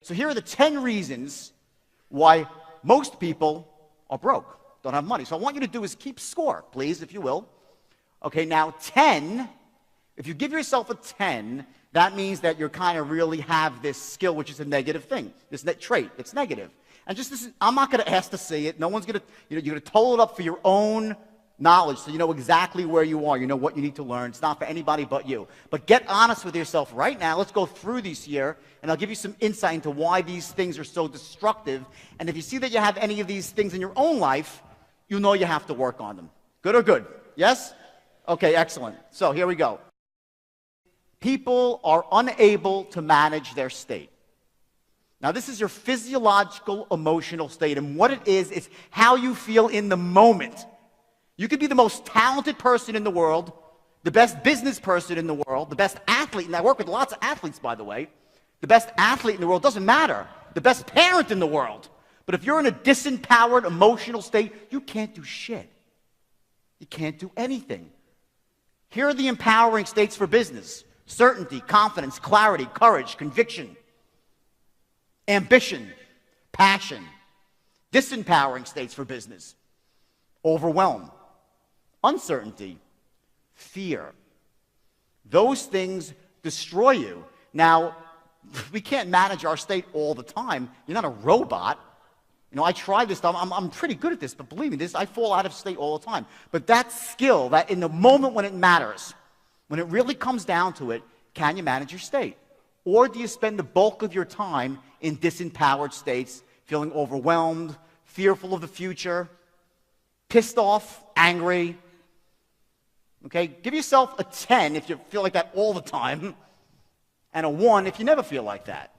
So here are the 10 reasons why most people are broke, don't have money. So I want you to do is keep score, please, if you will. Okay, now 10, if you give yourself a 10, that means that you kind of really have this skill, which is a negative thing, this trait. It's negative. And just this, I'm not going to ask to see it. No one's going to, you're going to total it up for your own knowledge, so you know exactly where you are. You know what you need to learn. It's not for anybody but you. But get honest with yourself right now. Let's go through these here, and I'll give you some insight into why these things are so destructive. And if you see that you have any of these things in your own life, you know you have to work on them. Good or good? Yes? Okay, excellent. So here we go. People are unable to manage their state. Now, this is your physiological, emotional state, and what it is how you feel in the moment. You could be the most talented person in the world, the best business person in the world, the best athlete, and I work with lots of athletes, by the way. The best athlete in the world, doesn't matter. The best parent in the world. But if you're in a disempowered, emotional state, you can't do shit. You can't do anything. Here are the empowering states for business: certainty, confidence, clarity, courage, conviction, ambition, passion. Disempowering states for business: overwhelm, uncertainty, fear. Those things destroy you. Now, we can't manage our state all the time. You're not a robot. You know, I try this stuff. I'm pretty good at this, but believe me, I fall out of state all the time. But that skill, that in the moment when it matters, when it really comes down to it, can you manage your state? Or do you spend the bulk of your time in disempowered states, feeling overwhelmed, fearful of the future, pissed off, angry? Okay, give yourself a 10 if you feel like that all the time, and a 1 if you never feel like that.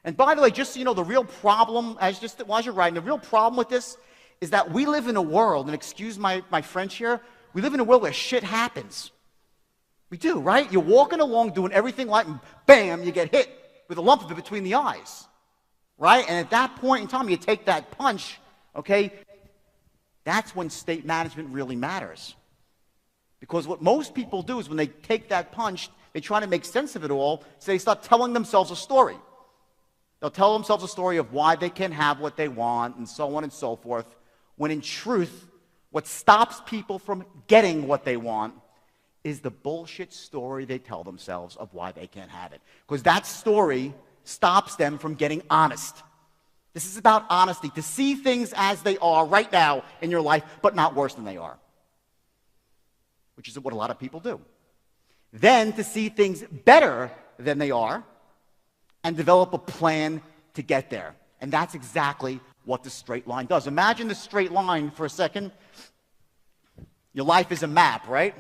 And by the way, just so you know, the real problem, as you're writing, the real problem with this is that we live in a world, and excuse my French here, we live in a world where shit happens. We do, right? You're walking along doing everything right, and bam, you get hit with a lump of it between the eyes, right? And at that point in time, you take that punch, okay? That's when state management really matters. Because what most people do is when they take that punch, they try to make sense of it all, so they start telling themselves a story. They'll tell themselves a story of why they can have what they want and so on and so forth, when in truth, what stops people from getting what they want is the bullshit story they tell themselves of why they can't have it. Because that story stops them from getting honest. This is about honesty, to see things as they are right now in your life, but not worse than they are, which is what a lot of people do. Then to see things better than they are and develop a plan to get there. And that's exactly what the straight line does. Imagine the straight line for a second. Your life is a map, right?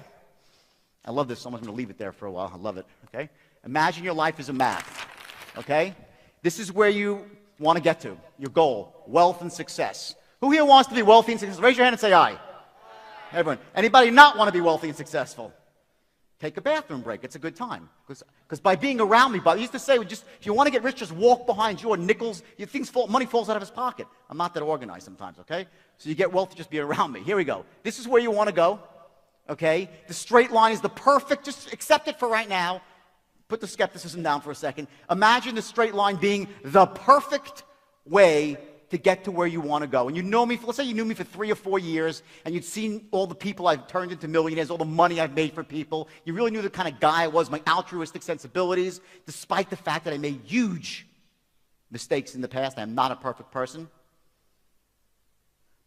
I love this. Someone's going to leave it there for a while. I love it, okay? Imagine your life is a map, okay? This is where you want to get to, your goal, wealth and success. Who here wants to be wealthy and successful? Raise your hand and say aye. Everyone. Anybody not want to be wealthy and successful? Take a bathroom break. It's a good time. Because by being around me, I used to say, if you want to get rich, just walk behind you, or nickels, money falls out of his pocket. I'm not that organized sometimes, okay? So you get wealth, just be around me. Here we go. This is where you want to go, okay? The straight line is the perfect, just accept it for right now. Put the skepticism down for a second. Imagine the straight line being the perfect way to get to where you want to go. And you know me, let's say you knew me for 3 or 4 years, and you'd seen all the people I've turned into millionaires, all the money I've made for people. You really knew the kind of guy I was, my altruistic sensibilities, despite the fact that I made huge mistakes in the past. I'm not a perfect person.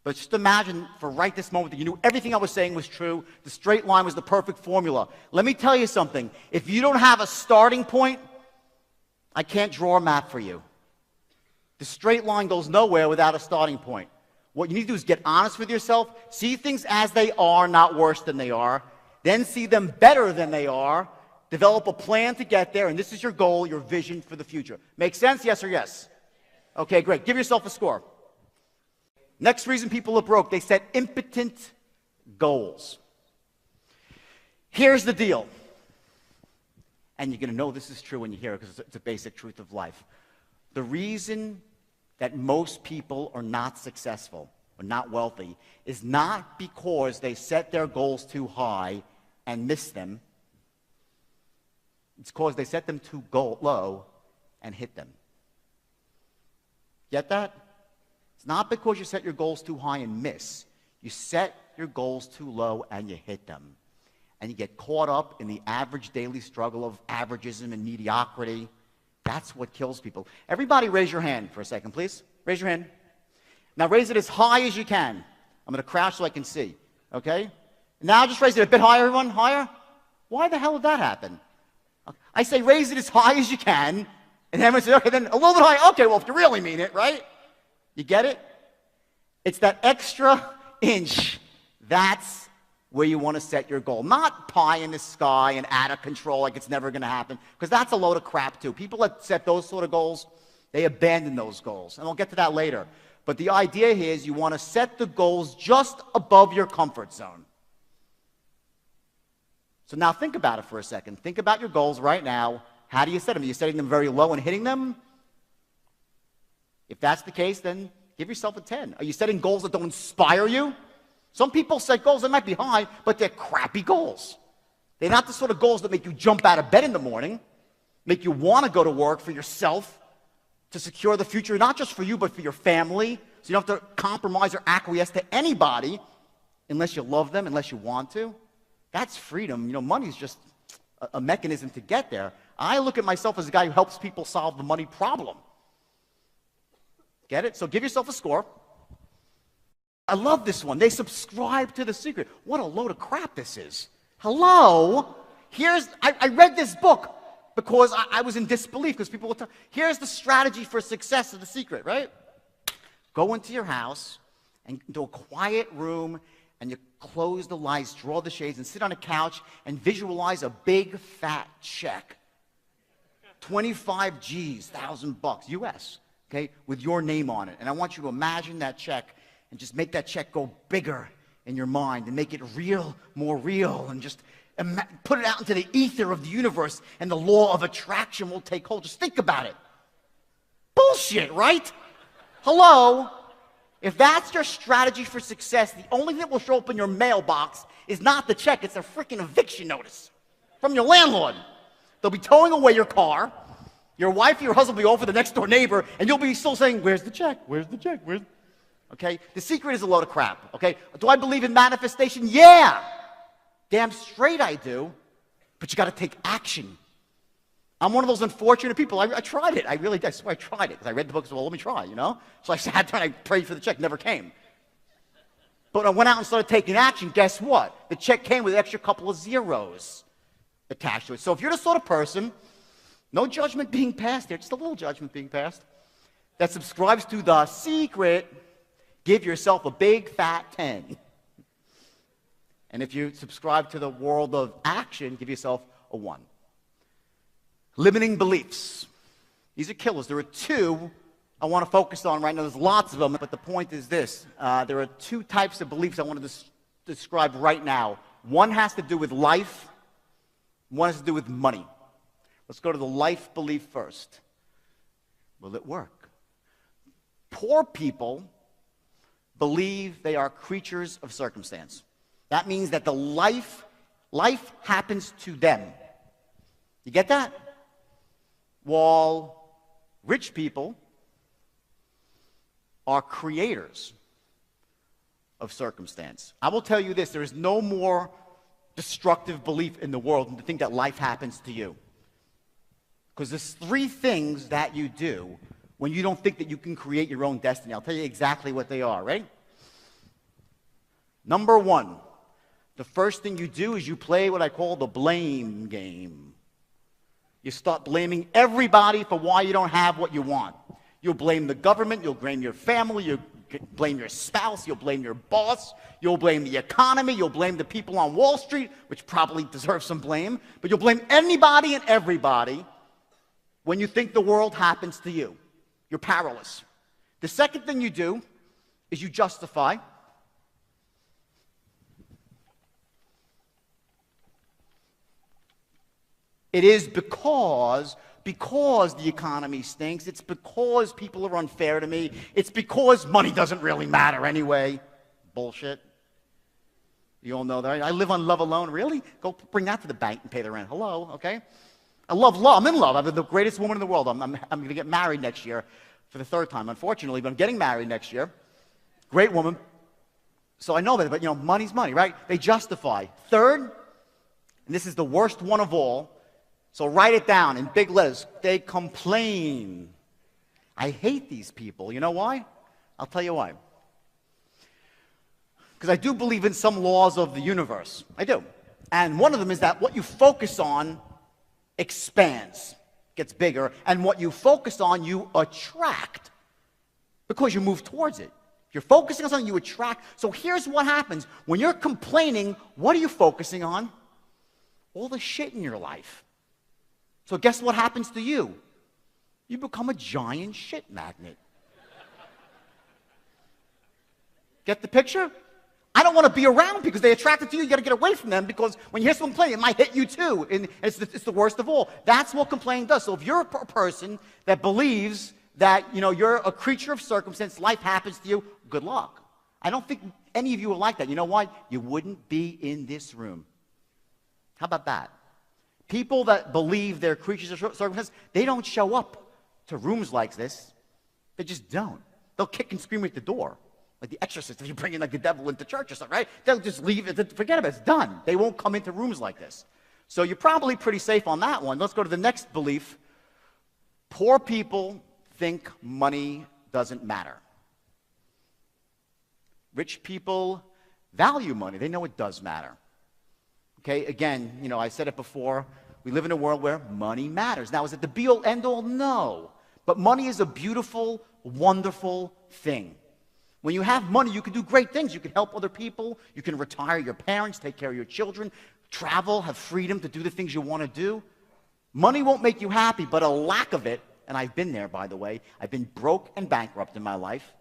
But just imagine for right this moment that you knew everything I was saying was true. The straight line was the perfect formula. Let me tell you something. If you don't have a starting point, I can't draw a map for you. The straight line goes nowhere without a starting point. What you need to do is get honest with yourself, see things as they are, not worse than they are, then see them better than they are, develop a plan to get there, and this is your goal, your vision for the future. Make sense? Yes or yes? Okay, great. Give yourself a score. Next reason people are broke, they set impotent goals. Here's the deal. And you're going to know this is true when you hear it because it's a basic truth of life. The reason that most people are not successful or not wealthy is not because they set their goals too high and miss them. It's because they set them too low and hit them. Get that? It's not because you set your goals too high and miss. You set your goals too low and you hit them. And you get caught up in the average daily struggle of averagism and mediocrity. That's what kills people. Everybody raise your hand for a second, please. Raise your hand. Now raise it as high as you can. I'm going to crouch so I can see. Okay? Now just raise it a bit higher, everyone. Higher. Why the hell did that happen? I say raise it as high as you can. And everyone says, okay, then a little bit higher. Okay, well, if you really mean it, right? You get it? It's that extra inch. That's where you want to set your goal. Not pie in the sky and out of control like it's never going to happen, because that's a load of crap too. People that set those sort of goals, they abandon those goals. And we'll get to that later. But the idea here is you want to set the goals just above your comfort zone. So now think about it for a second. Think about your goals right now. How do you set them? Are you setting them very low and hitting them? If that's the case, then give yourself a 10. Are you setting goals that don't inspire you? Some people set goals that might be high, but they're crappy goals. They're not the sort of goals that make you jump out of bed in the morning, make you want to go to work for yourself, to secure the future, not just for you, but for your family. So you don't have to compromise or acquiesce to anybody unless you love them, unless you want to. That's freedom. You know, money's just a mechanism to get there. I look at myself as a guy who helps people solve the money problem. Get it? So give yourself a score. I love this one. They subscribe to The Secret. What a load of crap this is. Hello? I read this book because I was in disbelief because people would tell, here's the strategy for success of The Secret, right? Go into your house and into a quiet room and you close the lights, draw the shades, and sit on a couch and visualize a big fat check. 25 G's, $1,000 US, okay, with your name on it. And I want you to imagine that check and just make that check go bigger in your mind and make it real, more real, and just put it out into the ether of the universe, and the law of attraction will take hold. Just think about it. Bullshit, right? Hello? If that's your strategy for success, the only thing that will show up in your mailbox is not the check, it's a freaking eviction notice from your landlord. They'll be towing away your car. Your wife or your husband will be over the next door neighbor, and you'll be still saying, where's the check? Where's the check? Where's... Okay? The Secret is a load of crap. Okay? Do I believe in manifestation? Yeah! Damn straight I do. But you got to take action. I'm one of those unfortunate people. I tried it. I really did. I swear I tried it. Because I read the book and said, well, let me try, you know? So I sat there and I prayed for the check. Never came. But when I went out and started taking action, guess what? The check came with an extra couple of zeros attached to it. So if you're the sort of person, no judgment being passed here, just a little judgment being passed, that subscribes to The Secret, give yourself a big fat 10. And if you subscribe to the world of action, give yourself a 1. Limiting beliefs. These are killers. There are 2 I want to focus on right now. There's lots of them, but the point is this. There are 2 types of beliefs I want to describe right now. One has to do with life. One has to do with money. Let's go to the life belief first. Will it work? Poor people believe they are creatures of circumstance. That means that the life happens to them. You get that? While rich people are creators of circumstance. I will tell you this, there is no more destructive belief in the world than to think that life happens to you. Because there's 3 things that you do when you don't think that you can create your own destiny. I'll tell you exactly what they are, right? Number 1, the first thing you do is you play what I call the blame game. You start blaming everybody for why you don't have what you want. You'll blame the government, you'll blame your family, you'll blame your spouse, you'll blame your boss, you'll blame the economy, you'll blame the people on Wall Street, which probably deserve some blame, but you'll blame anybody and everybody when you think the world happens to you. You're powerless. The second thing you do is you justify. It is because the economy stinks. It's because people are unfair to me. It's because money doesn't really matter anyway. Bullshit. You all know that. I live on love alone. Really? Go bring that to the bank and pay the rent. Hello, okay? I love love. I'm in love. I'm the greatest woman in the world. I'm going to get married next year. for the third time, unfortunately, but I'm getting married next year. Great woman. So I know that, but money's money, right? They justify. Third, and this is the worst one of all, so write it down in big letters. They complain. I hate these people. You know why? I'll tell you why. Because I do believe in some laws of the universe. I do. And one of them is that what you focus on expands, gets bigger, and what you focus on, you attract because you move towards it. If you're focusing on something, you attract. So here's what happens. When you're complaining, what are you focusing on? All the shit in your life. So guess what happens to you? You become a giant shit magnet. Get the picture? I don't want to be around because they attracted to you. You got to get away from them because when you hear someone complaining, it might hit you too. And it's the worst of all. That's what complaining does. So if you're a person that believes that you're a creature of circumstance, life happens to you, good luck. I don't think any of you are like that. You know why? You wouldn't be in this room. How about that? People that believe they're creatures of circumstance, they don't show up to rooms like this. They just don't. They'll kick and scream at the door. Like the exorcist, if you bring in like the devil into church or something, right? They'll just leave it, forget about it, it's done. They won't come into rooms like this. So you're probably pretty safe on that one. Let's go to the next belief. Poor people think money doesn't matter. Rich people value money. They know it does matter. Okay, again, I said it before. We live in a world where money matters. Now, is it the be-all, end-all? No. But money is a beautiful, wonderful thing. When you have money, you can do great things. You can help other people. You can retire your parents, take care of your children, travel, have freedom to do the things you want to do. Money won't make you happy, but a lack of it, and I've been there, by the way. I've been broke and bankrupt in my life.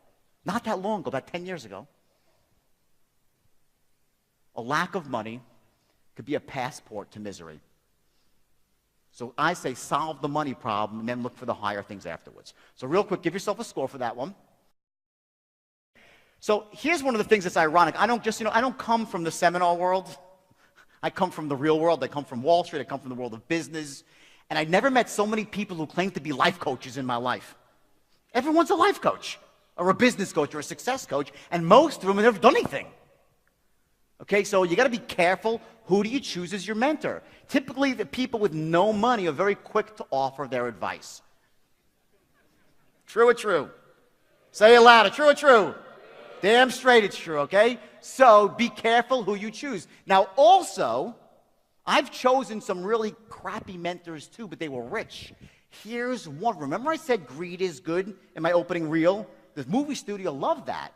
Not that long ago, about 10 years ago. A lack of money could be a passport to misery. So I say solve the money problem and then look for the higher things afterwards. So real quick, give yourself a score for that one. So here's one of the things that's ironic. I don't come from the seminar world. I come from the real world. I come from Wall Street. I come from the world of business. And I never met so many people who claim to be life coaches in my life. Everyone's a life coach or a business coach or a success coach, and most of them have never done anything. Okay, so you got to be careful. Who do you choose as your mentor? Typically, the people with no money are very quick to offer their advice. True or true? Say it louder. True or true? Damn straight it's true, okay? So be careful who you choose. Now, also, I've chosen some really crappy mentors too, but they were rich. Here's one. Remember I said greed is good in my opening reel? The movie studio loved that.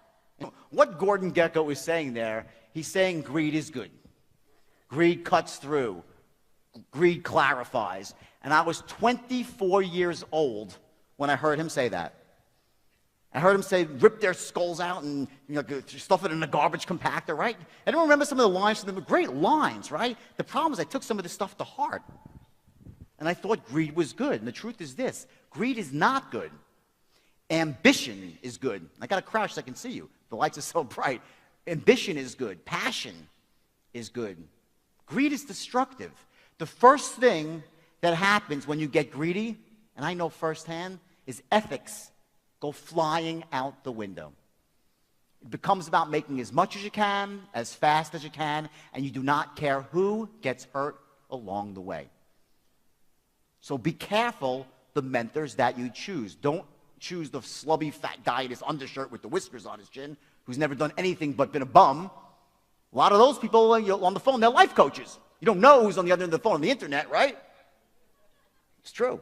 What Gordon Gekko is saying there, he's saying greed is good. Greed cuts through. Greed clarifies. And I was 24 years old when I heard him say that. I heard him say, rip their skulls out and stuff it in a garbage compactor, right? I don't remember some of the lines. They were great lines, right? The problem is I took some of this stuff to heart. And I thought greed was good. And the truth is this. Greed is not good. Ambition is good. I got to crouch so I can see you. The lights are so bright. Ambition is good. Passion is good. Greed is destructive. The first thing that happens when you get greedy, and I know firsthand, is ethics go flying out the window. It becomes about making as much as you can, as fast as you can, and you do not care who gets hurt along the way. So be careful the mentors that you choose. Don't choose the slubby fat guy in his undershirt with the whiskers on his chin who's never done anything but been a bum. A lot of those people on the phone, they're life coaches. You don't know who's on the other end of the phone on the internet, right? It's true,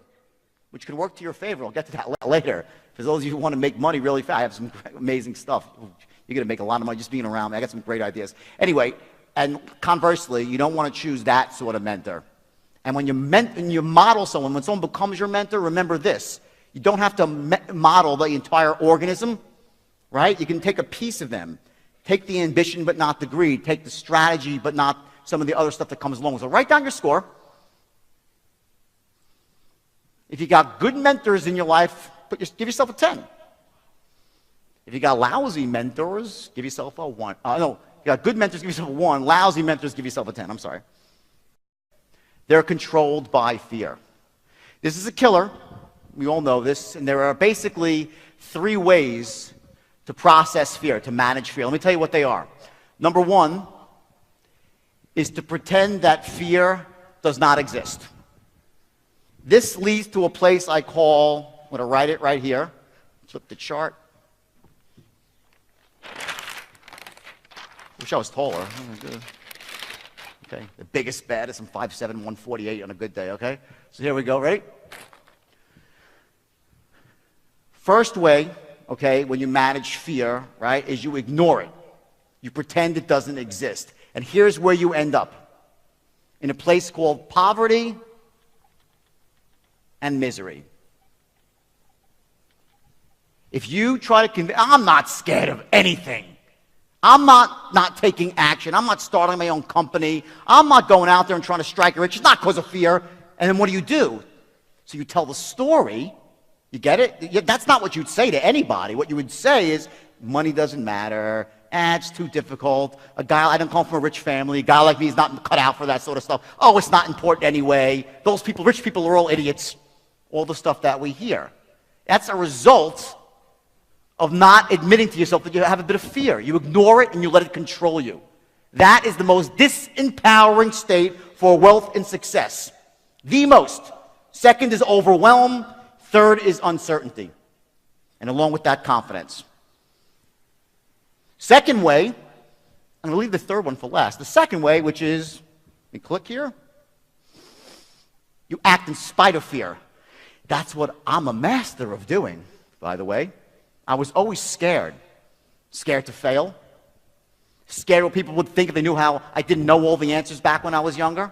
which can work to your favor. I'll get to that later. For those of you who want to make money really fast, I have some amazing stuff. You're going to make a lot of money just being around me. I got some great ideas. Anyway, and conversely, you don't want to choose that sort of mentor. And when you model someone, when someone becomes your mentor, remember this. You don't have to model the entire organism, right? You can take a piece of them. Take the ambition, but not the greed. Take the strategy, but not some of the other stuff that comes along. So write down your score. If you got good mentors in your life, give yourself a 10. If you got lousy mentors, give yourself a 1. No, you got good mentors, give yourself a 1. Lousy mentors, give yourself a 10. I'm sorry. They're controlled by fear. This is a killer. We all know this. And there are basically 3 ways to process fear, to manage fear. Let me tell you what they are. Number 1 is to pretend that fear does not exist. This leads to a place I call, I'm going to write it right here. Flip the chart. Wish I was taller. Okay, the biggest, baddest, I'm 5'7", 148 on a good day, okay? So here we go, ready? First way, okay, when you manage fear, right, is you ignore it. You pretend it doesn't exist. And here's where you end up. In a place called poverty and misery. If you try to convince, I'm not scared of anything. I'm not taking action. I'm not starting my own company. I'm not going out there and trying to strike it rich. It's not because of fear. And then what do? So you tell the story. You get it? That's not what you'd say to anybody. What you would say is, money doesn't matter. It's too difficult. I don't come from a rich family. A guy like me is not cut out for that sort of stuff. Oh, it's not important anyway. Those people, rich people, are all idiots. All the stuff that we hear. That's a result of not admitting to yourself that you have a bit of fear. You ignore it and you let it control you. That is the most disempowering state for wealth and success. The most. Second is overwhelm. Third is uncertainty. And along with that, confidence. Second way, I'm going to leave the third one for last. The second way, which is, let me click here. You act in spite of fear. That's what I'm a master of doing, by the way. I was always scared. Scared to fail. Scared what people would think if they knew how I didn't know all the answers back when I was younger.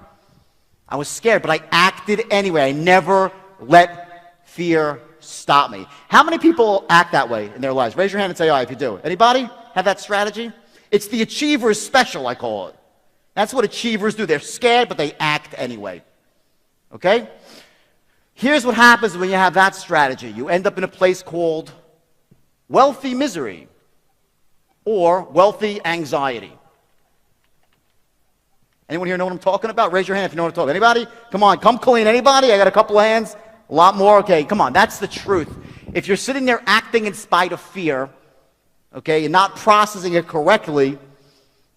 I was scared, but I acted anyway. I never let fear stop me. How many people act that way in their lives? Raise your hand and say aye if you do. Anybody have that strategy? It's the achiever's special, I call it. That's what achievers do. They're scared, but they act anyway. Okay? Here's what happens when you have that strategy. You end up in a place called wealthy misery or wealthy anxiety. Anyone here know what I'm talking about? Raise your hand if you know what I'm talking about. Anybody? Come on, come clean. Anybody? I got a couple of hands. A lot more. Okay, come on. That's the truth. If you're sitting there acting in spite of fear, okay, and not processing it correctly,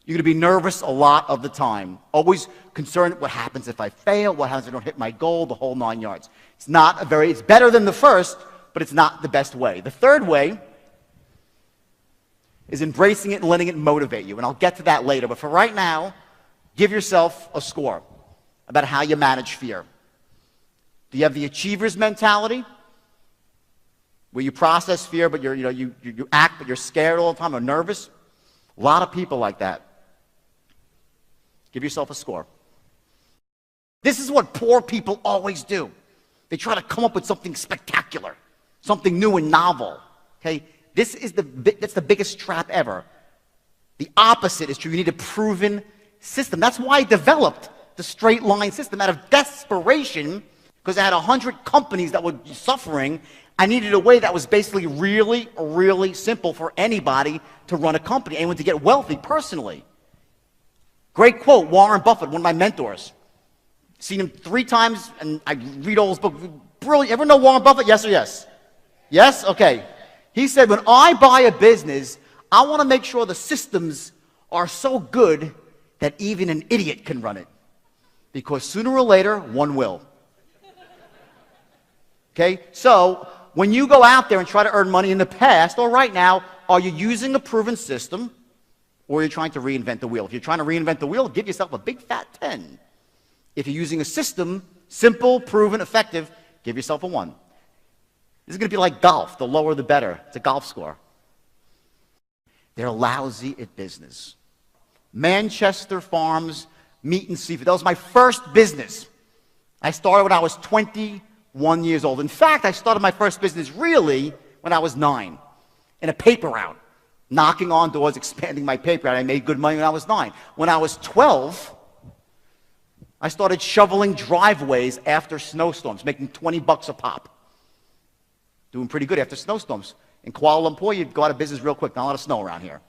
you're going to be nervous a lot of the time. Always concerned, what happens if I fail? What happens if I don't hit my goal? The whole 9 yards. It's better than the first, but it's not the best way. The third way is embracing it and letting it motivate you. And I'll get to that later. But for right now, give yourself a score about how you manage fear. Do you have the achiever's mentality, where you process fear, but you act, but you're scared all the time or nervous? A lot of people like that. Give yourself a score. This is what poor people always do. They try to come up with something spectacular, something new and novel. Okay? That's the biggest trap ever. The opposite is true. You need a proven system. That's why I developed the straight line system out of desperation, because I had 100 companies that were suffering. I needed a way that was basically really, really simple for anybody to run a company, anyone to get wealthy personally. Great quote, Warren Buffett, one of my mentors. Seen him 3 times, and I read all his books. Brilliant. Ever know Warren Buffett? Yes or yes? Yes? Okay. He said, when I buy a business, I want to make sure the systems are so good that even an idiot can run it. Because sooner or later, one will. Okay? So, when you go out there and try to earn money in the past or right now, are you using a proven system, or are you trying to reinvent the wheel? If you're trying to reinvent the wheel, give yourself a big fat 10. If you're using a system, simple, proven, effective, give yourself a 1. This is going to be like golf. The lower, the better. It's a golf score. They're lousy at business. Manchester Farms Meat and Seafood. That was my first business. I started when I was 21 years old. In fact, I started my first business really when I was 9 in a paper route, knocking on doors, expanding my paper route. I made good money when I was 9. When I was 12, I started shoveling driveways after snowstorms, making $20 a pop. Doing pretty good after snowstorms. In Kuala Lumpur, you'd go out of business real quick. Not a lot of snow around here.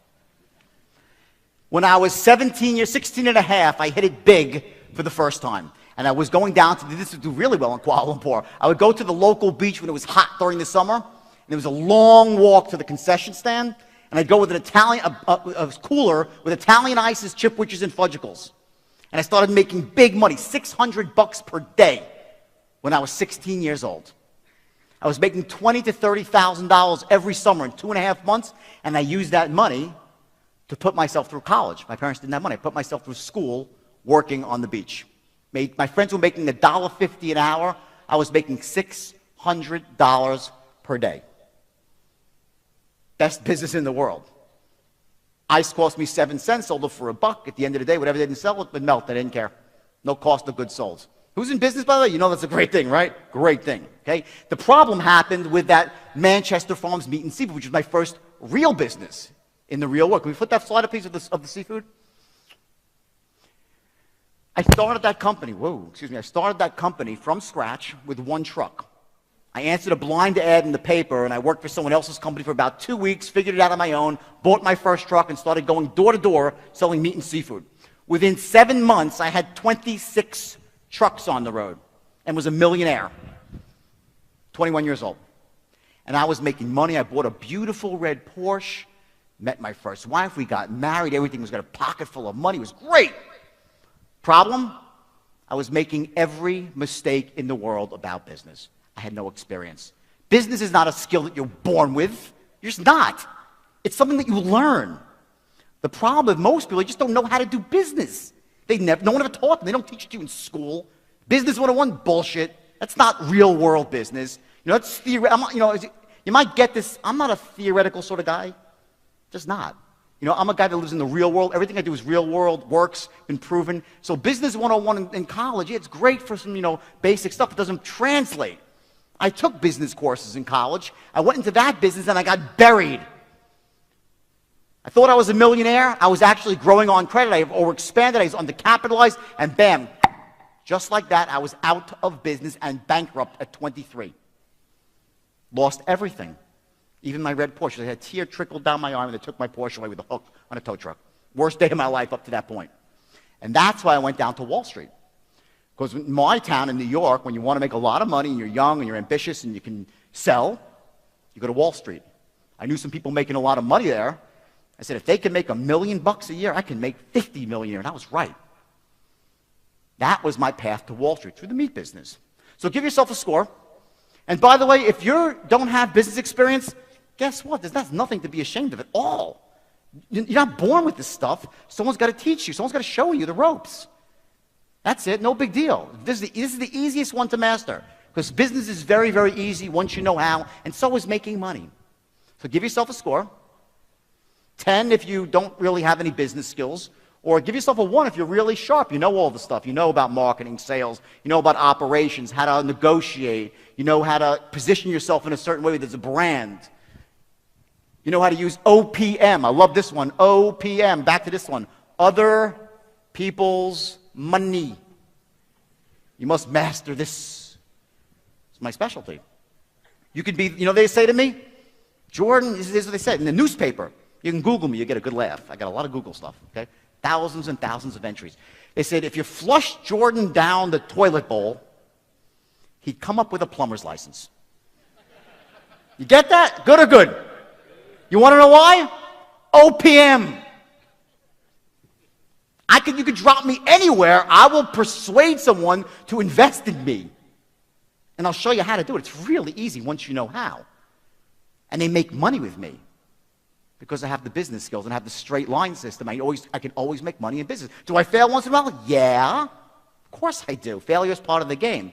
When I was 16 and a half, I hit it big for the first time. And I was going down to, this would do really well in Kuala Lumpur. I would go to the local beach when it was hot during the summer, and it was a long walk to the concession stand, and I'd go with an Italian, a cooler with Italian ices, chipwiches, and fudgicles. And I started making big money, $600 per day, when I was 16 years old. I was making $20,000 to $30,000 every summer in 2.5 months, and I used that money to put myself through college. My parents didn't have money. I put myself through school working on the beach. My friends were making $1.50 an hour. I was making $600 per day. Best business in the world. Ice cost me 7 cents, sold it for $1. At the end of the day, whatever they didn't sell, it would melt. I didn't care. No cost of goods sold. Who's in business, by the way? You know that's a great thing, right? Great thing, okay? The problem happened with that Manchester Farms Meat and Seafood, which was my first real business in the real world. Can we flip that slide up, please, of the seafood? I started that company, I started that company from scratch with 1 truck. I answered a blind ad in the paper, and I worked for someone else's company for about 2 weeks, figured it out on my own, bought my first truck, and started going door to door selling meat and seafood. Within 7 months, I had 26 trucks on the road and was a millionaire, 21 years old. And I was making money. I bought a beautiful red Porsche, met my first wife, we got married, everything was got a pocket full of money, it was great. Problem? I was making every mistake in the world about business. I had no experience. Business is not a skill that you're born with. You're just not. It's something that you learn. The problem with most people, they just don't know how to do business. No one ever taught them. They don't teach it to you in school. Business 101, bullshit. That's not real world business. You know, that's theoretical. You might get this. I'm not a theoretical sort of guy. Just not. You know, I'm a guy that lives in the real world. Everything I do is real world, works, been proven. So business 101 in college, yeah, it's great for some, basic stuff. It doesn't translate. I took business courses in college. I went into that business and I got buried. I thought I was a millionaire. I was actually growing on credit. I overexpanded. I was undercapitalized. And bam, just like that, I was out of business and bankrupt at 23. Lost everything. Even my red Porsche. I had a tear trickled down my arm, and they took my Porsche away with a hook on a tow truck. Worst day of my life up to that point. And that's why I went down to Wall Street. Because in my town in New York, when you want to make a lot of money, and you're young, and you're ambitious, and you can sell, you go to Wall Street. I knew some people making a lot of money there. I said, if they can make $1 million a year, I can make $50 million a year. And I was right. That was my path to Wall Street, through the meat business. So give yourself a score. And by the way, if you don't have business experience, guess what? There's nothing to be ashamed of at all. You're not born with this stuff. Someone's got to teach you. Someone's got to show you the ropes. That's it. No big deal. This is the easiest one to master. Because business is very, very easy once you know how. And so is making money. So give yourself a score. 10 if you don't really have any business skills. Or give yourself a 1 if you're really sharp. You know all the stuff. You know about marketing, sales. You know about operations, how to negotiate. You know how to position yourself in a certain way there's a brand. You know how to use OPM. I love this one. OPM. Back to this one. Other people's money. You must master this. It's my specialty. You could be, they say to me, Jordan, this is what they said in the newspaper. You can Google me, you get a good laugh. I got a lot of Google stuff, okay? Thousands and thousands of entries. They said if you flush Jordan down the toilet bowl, he'd come up with a plumber's license. You get that? Good or good? You want to know why? OPM. You could drop me anywhere. I will persuade someone to invest in me. And I'll show you how to do it. It's really easy once you know how. And they make money with me because I have the business skills and I have the straight line system. I can always make money in business. Do I fail once in a while? Yeah, of course I do. Failure is part of the game.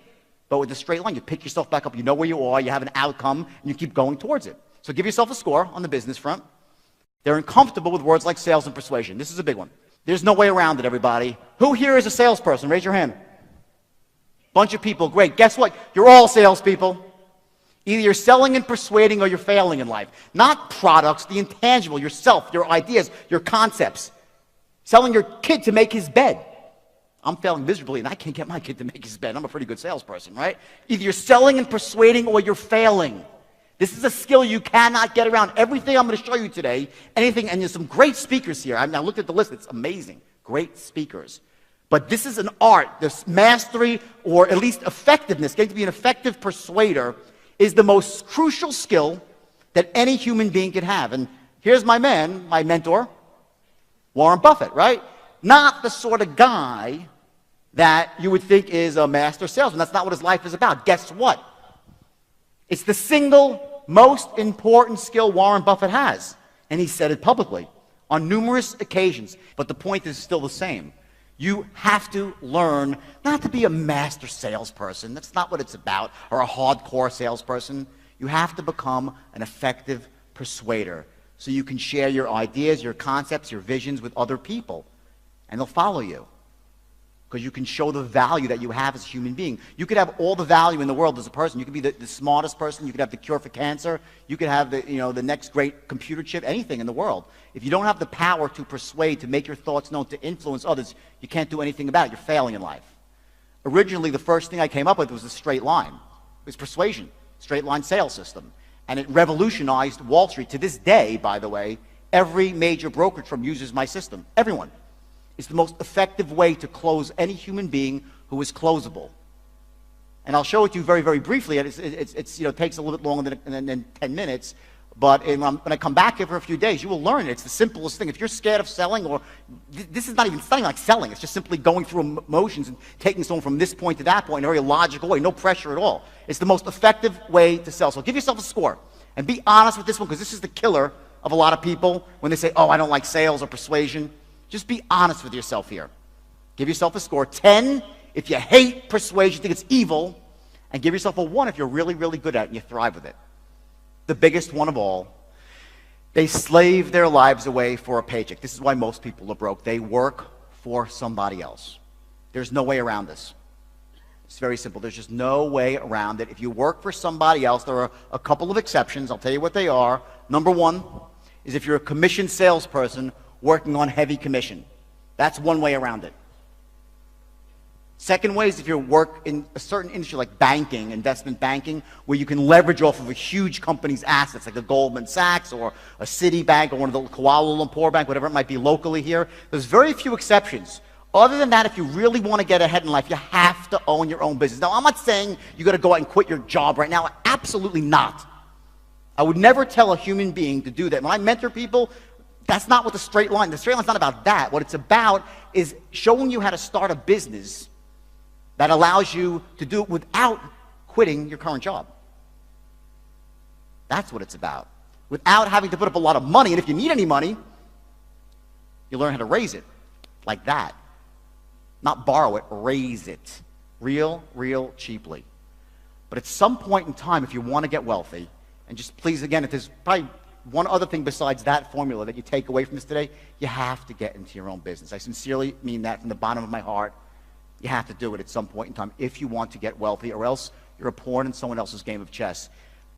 But with the straight line, you pick yourself back up. You know where you are. You have an outcome, and you keep going towards it. So give yourself a score on the business front. They're uncomfortable with words like sales and persuasion. This is a big one. There's no way around it, everybody. Who here is a salesperson? Raise your hand. Bunch of people. Great. Guess what? You're all salespeople. Either you're selling and persuading or you're failing in life. Not products, the intangible, yourself, your ideas, your concepts. Selling your kid to make his bed. I'm failing miserably, and I can't get my kid to make his bed. I'm a pretty good salesperson, right? Either you're selling and persuading or you're failing. This is a skill you cannot get around. Everything I'm going to show you today, and there's some great speakers here. I looked at the list. It's amazing. Great speakers. But this is an art. This mastery, or at least effectiveness, getting to be an effective persuader, is the most crucial skill that any human being could have. And here's my man, my mentor, Warren Buffett, right? Not the sort of guy that you would think is a master salesman. That's not what his life is about. Guess what? It's the single most important skill Warren Buffett has. And he said it publicly on numerous occasions. But the point is still the same. You have to learn not to be a master salesperson. That's not what it's about, or a hardcore salesperson. You have to become an effective persuader so you can share your ideas, your concepts, your visions with other people. And they'll follow you because you can show the value that you have as a human being. You could have all the value in the world as a person. You could be the smartest person. You could have the cure for cancer. You could have the next great computer chip, anything in the world. If you don't have the power to persuade, to make your thoughts known, to influence others, you can't do anything about it. You're failing in life. Originally, the first thing I came up with was a straight line. It was persuasion, straight line sales system. And it revolutionized Wall Street. To this day, by the way, every major brokerage firm uses my system. Everyone. It's the most effective way to close any human being who is closable. And I'll show it to you very, very briefly. It takes a little bit longer than 10 minutes. But when I come back here for a few days, you will learn it. It's the simplest thing. If you're scared of selling, or this is not even like selling. It's just simply going through emotions and taking someone from this point to that point in a very logical way. No pressure at all. It's the most effective way to sell. So give yourself a score. And be honest with this one, because this is the killer of a lot of people when they say, oh, I don't like sales or persuasion. Just be honest with yourself here. Give yourself a score. 10 if you hate persuasion, think it's evil. And give yourself a 1 if you're really, really good at it and you thrive with it. The biggest one of all, they slave their lives away for a paycheck. This is why most people are broke. They work for somebody else. There's no way around this. It's very simple. There's just no way around it. If you work for somebody else, there are a couple of exceptions. I'll tell you what they are. Number 1 is if you're a commissioned salesperson working on heavy commission. That's one way around it. Second way is if you work in a certain industry like banking, investment banking, where you can leverage off of a huge company's assets, like a Goldman Sachs or a Citibank or one of the Kuala Lumpur Bank, whatever it might be locally here. There's very few exceptions. Other than that, if you really want to get ahead in life, you have to own your own business. Now, I'm not saying you got to go out and quit your job right now. Absolutely not. I would never tell a human being to do that. When I mentor people, that's not what the straight line's not about that. What it's about is showing you how to start a business that allows you to do it without quitting your current job. That's what it's about. Without having to put up a lot of money. And if you need any money, you learn how to raise it like that. Not borrow it, raise it. Real cheaply. But at some point in time, if you want to get wealthy, and just please, again, if there's probably one other thing besides that formula that you take away from this today, you have to get into your own business. I sincerely mean that from the bottom of my heart. You have to do it at some point in time if you want to get wealthy, or else you're a pawn in someone else's game of chess.